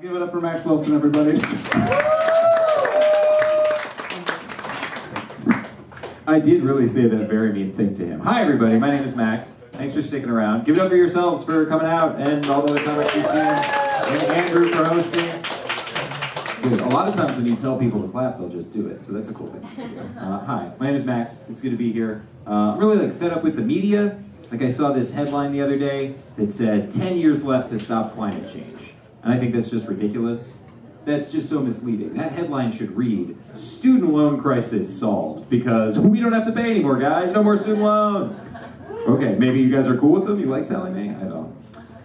Give it up for Max Wolfson, everybody. I did really say that very mean thing to him. Hi, everybody. My name is Max. Thanks for sticking around. Give it up for yourselves for coming out, and all the other comics you've seen, and Andrew for hosting. Good. A lot of times when you tell people to clap, they'll just do it, so that's a cool thing. Hi, my name is Max. It's good to be here. I'm really fed up with the media. I saw this headline the other day that said 10 years left to stop climate change. And I think that's just ridiculous. That's just so misleading. That headline should read, student loan crisis solved, because we don't have to pay anymore, guys. No more student loans. Okay, maybe you guys are cool with them. You like Sally Mae? I don't.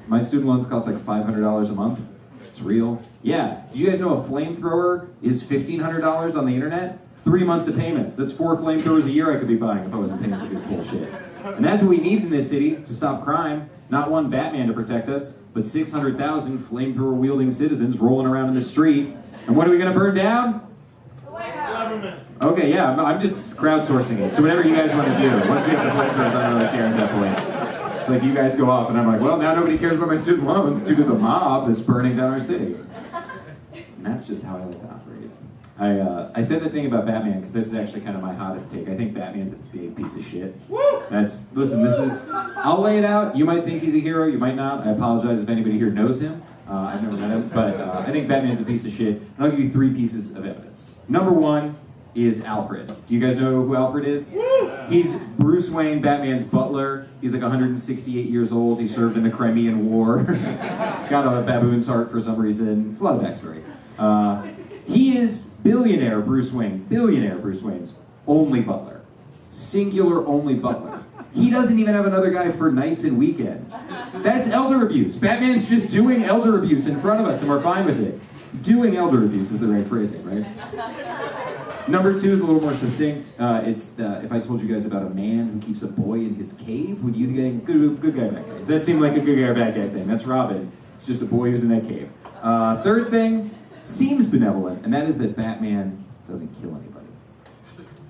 My student loans cost like $500 a month. It's real. Yeah, did you guys know a flamethrower is $1,500 on the internet? 3 months of payments. That's 4 flamethrowers a year I could be buying if I wasn't paying for this bullshit. And that's what we need in this city to stop crime. Not one Batman to protect us, but 600,000 flamethrower-wielding citizens rolling around in the street. And what are we going to burn down? The White House. Government. Okay, yeah, I'm just crowdsourcing it. So whatever you guys want to do. Once we have the flamethrowers, I don't really care at that point. It's like you guys go off, and I'm like, well, now nobody cares about my student loans due to the mob that's burning down our city. And that's just how I like to operate. I said that thing about Batman because this is actually kind of my hottest take. I think Batman's a big piece of shit. Listen, I'll lay it out. You might think he's a hero, you might not. I apologize if anybody here knows him. I've never met him, but I think Batman's a piece of shit. And I'll give you 3 pieces of evidence. Number 1 is Alfred. Do you guys know who Alfred is? He's Bruce Wayne, Batman's butler. He's like 168 years old. He served in the Crimean War. Got a baboon's heart for some reason. It's a lot of backstory. He is billionaire Bruce Wayne's only butler. Singular only butler. He doesn't even have another guy for nights and weekends. That's elder abuse. Batman's just doing elder abuse in front of us and we're fine with it. Doing elder abuse is the right phrasing, right? Number 2 is a little more succinct. If I told you guys about a man who keeps a boy in his cave, would you think, good guy, bad guy? Does that seem like a good guy or bad guy thing? That's Robin. It's just a boy who's in that cave. Third thing, seems benevolent, and that is that Batman doesn't kill anybody.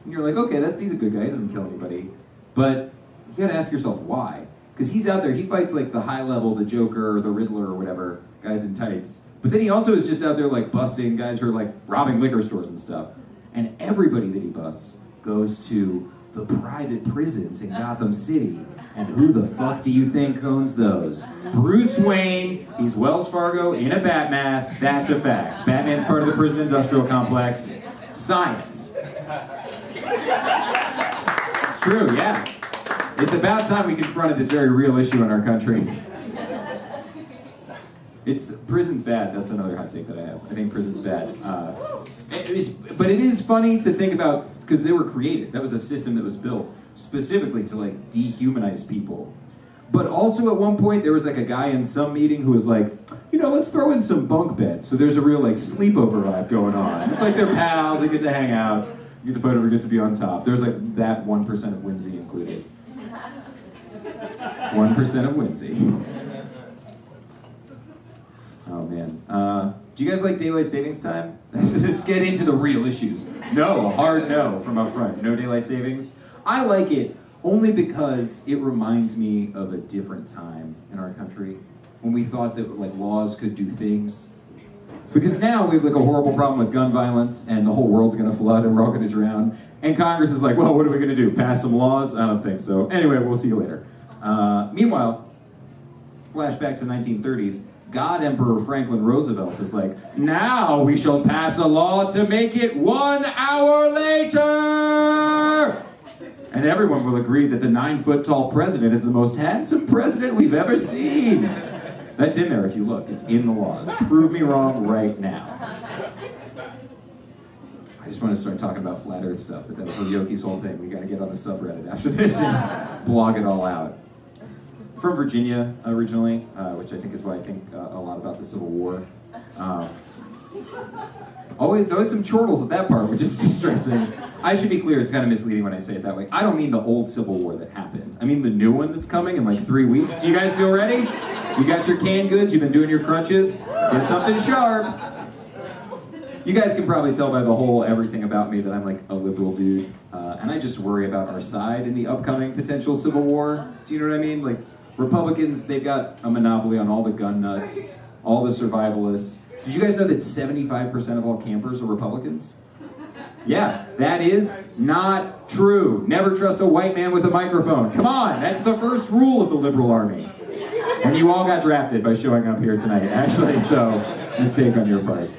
And you're like, okay, he's a good guy, he doesn't kill anybody. But you gotta ask yourself why. Because he's out there, he fights like the high level, the Joker, or the Riddler, or whatever, guys in tights. But then he also is just out there like busting guys who are like robbing liquor stores and stuff. And everybody that he busts goes to the private prisons in Gotham City. And who the fuck do you think owns those? Bruce Wayne. He's Wells Fargo in a bat mask. That's a fact. Batman's part of the prison industrial complex. Science. It's true, yeah. It's about time we confronted this very real issue in our country. Prison's bad. That's another hot take that I have. I think prison's bad. But it is funny to think about, because they were created. That was a system that was built specifically to like dehumanize people. But also at one point there was like a guy in some meeting who was like, let's throw in some bunk beds. So there's a real like sleepover vibe going on. It's like they're pals, they get to hang out, you get the photo, gets to be on top. There's like that 1% of whimsy included. 1% of whimsy. Oh man. Do you guys like daylight savings time? Let's get into the real issues. No, a hard no from up front. No daylight savings. I like it only because it reminds me of a different time in our country when we thought that like laws could do things. Because now we have like a horrible problem with gun violence and the whole world's gonna flood and we're all gonna drown. And Congress is like, well, what are we gonna do? Pass some laws? I don't think so. Anyway, we'll see you later. Meanwhile, flashback to 1930s, God Emperor Franklin Roosevelt is like, now we shall pass a law to make it 1 hour later! And everyone will agree that the 9-foot-tall president is the most handsome president we've ever seen. That's in there if you look. It's in the laws. Prove me wrong right now. I just want to start talking about flat earth stuff, but that's Yoki's whole thing. We got to get on the subreddit after this and blog it all out. From Virginia originally, which I think is why I think a lot about the Civil War. Always some chortles at that part, which is distressing. I should be clear, it's kind of misleading when I say it that way. I don't mean the old Civil War that happened. I mean the new one that's coming in like 3 weeks. Do you guys feel ready? You got your canned goods, you've been doing your crunches? Get something sharp. You guys can probably tell by the whole everything about me that I'm like a liberal dude. And I just worry about our side in the upcoming potential Civil War. Do you know what I mean? Like, Republicans, they've got a monopoly on all the gun nuts, all the survivalists. Did you guys know that 75% of all campers are Republicans? Yeah, that is not true. Never trust a white man with a microphone. Come on, that's the first rule of the liberal army. And you all got drafted by showing up here tonight, actually, so mistake on your part.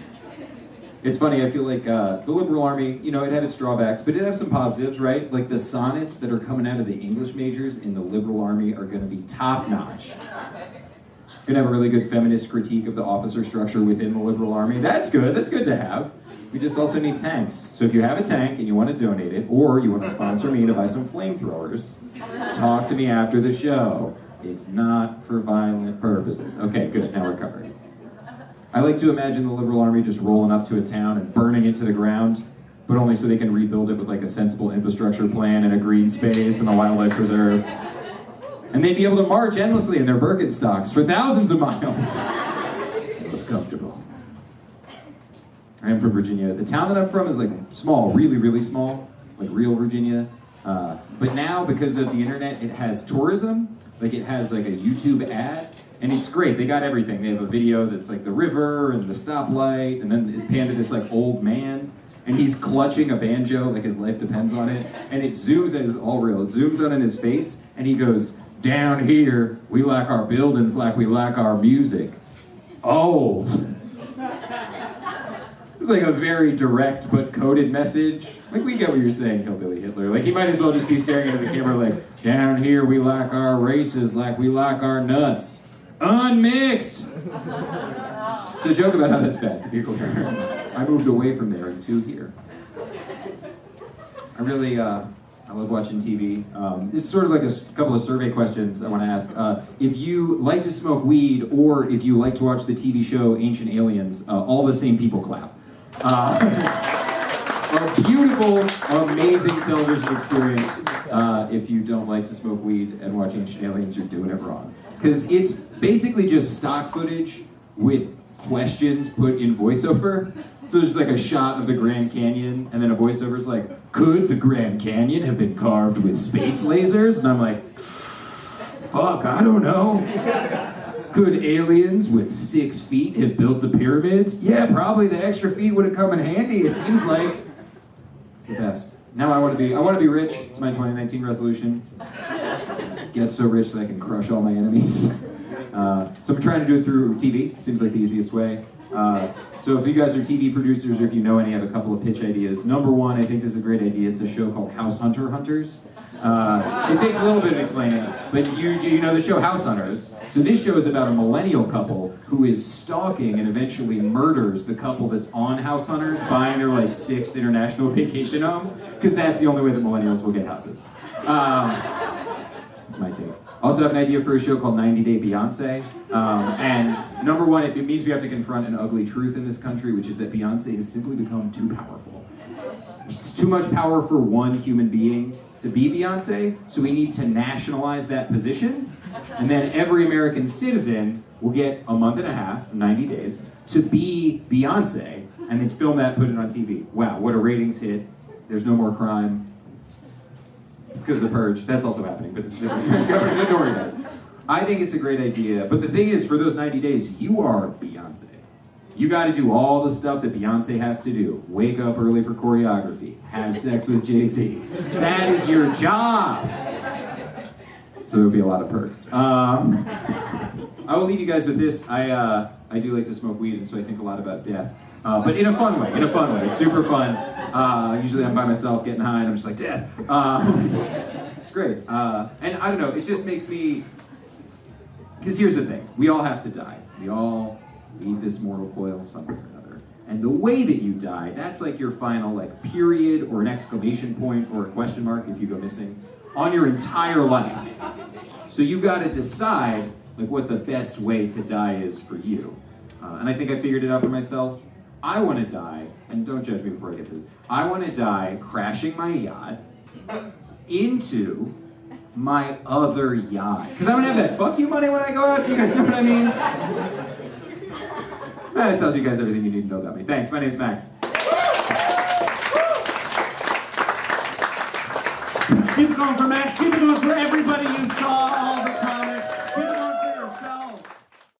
It's funny, I feel like the liberal army, you know, it had its drawbacks, but it had some positives, right? Like the sonnets that are coming out of the English majors in the liberal army are gonna be top-notch. Gonna have a really good feminist critique of the officer structure within the liberal army. That's good to have. We just also need tanks. So if you have a tank and you want to donate it, or you want to sponsor me to buy some flamethrowers, talk to me after the show. It's not for violent purposes. Okay, good, now we're covered. I like to imagine the liberal army just rolling up to a town and burning it to the ground, but only so they can rebuild it with like a sensible infrastructure plan and a green space and a wildlife preserve. And they'd be able to march endlessly in their Birkenstocks for thousands of miles. It was comfortable. I am from Virginia. The town that I'm from is like small, really, really small, like real Virginia. But now, because of the internet, it has tourism. Like it has like a YouTube ad, and it's great. They got everything. They have a video that's like the river and the stoplight, and then it panned to this like old man, and he's clutching a banjo like his life depends on it. And it zooms in, it's all real. It zooms on in his face, and he goes, "Down here, we like our buildings like we like our music. Old." It's like a very direct but coded message. Like, we get what you're saying, Hillbilly Hitler. Like, he might as well just be staring into the camera like, "Down here, we like our races like we like our nuts. Unmixed." It's a joke about how that's bad, to be clear. I moved away from there to here. I love watching TV. This is sort of like a couple of survey questions I want to ask. If you like to smoke weed, or if you like to watch the TV show Ancient Aliens, all the same people clap. It's a beautiful, amazing television experience. If you don't like to smoke weed and watch Ancient Aliens, you're doing it wrong. Because it's basically just stock footage with questions put in voiceover. So there's like a shot of the Grand Canyon, and then a voiceover's like, "Could the Grand Canyon have been carved with space lasers?" And I'm like, fuck, I don't know. Could aliens with 6 feet have built the pyramids? Yeah, probably. The extra feet would have come in handy, it seems like. It's the best. Now I want to be rich. It's my 2019 resolution. Get so rich that I can crush all my enemies. So I'm trying to do it through TV. Seems like the easiest way. So if you guys are TV producers, or if you know any, I have a couple of pitch ideas. Number one, I think this is a great idea. It's a show called House Hunter Hunters. It takes a little bit of explaining, but you know the show House Hunters. So this show is about a millennial couple who is stalking and eventually murders the couple that's on House Hunters, buying their like 6th international vacation home, because that's the only way that millennials will get houses. That's my take. Also have an idea for a show called 90 Day Beyonce. And number one, it means we have to confront an ugly truth in this country, which is that Beyonce has simply become too powerful. It's too much power for one human being to be Beyonce, so we need to nationalize that position, and then every American citizen will get a month and a half, 90 days, to be Beyonce, and then film that, put it on TV. Wow, what a ratings hit. There's no more crime. Because of the purge, that's also happening, but it's different. Don't worry about it. I think it's a great idea, but the thing is, for those 90 days, you are Beyonce. You gotta do all the stuff that Beyonce has to do. Wake up early for choreography, have sex with Jay-Z. That is your job! So there'll be a lot of perks. I will leave you guys with this. I do like to smoke weed, and so I think a lot about death. But in a fun way, It's super fun. Usually I'm by myself getting high and I'm just like, death. It's great. And I don't know, it just makes me, because here's the thing, we all have to die. We all leave this mortal coil somewhere or another. And the way that you die, that's like your final like period or an exclamation point or a question mark if you go missing on your entire life. So you've got to decide like what the best way to die is for you. And I think I figured it out for myself. I want to die, and don't judge me before I get this, I want to die crashing my yacht into my other yacht. Because I want to have that fuck you money when I go out, you guys know what I mean? That tells you guys everything you need to know about me. Thanks, my name's Max. Keep it going for Max, keep it going for everybody you saw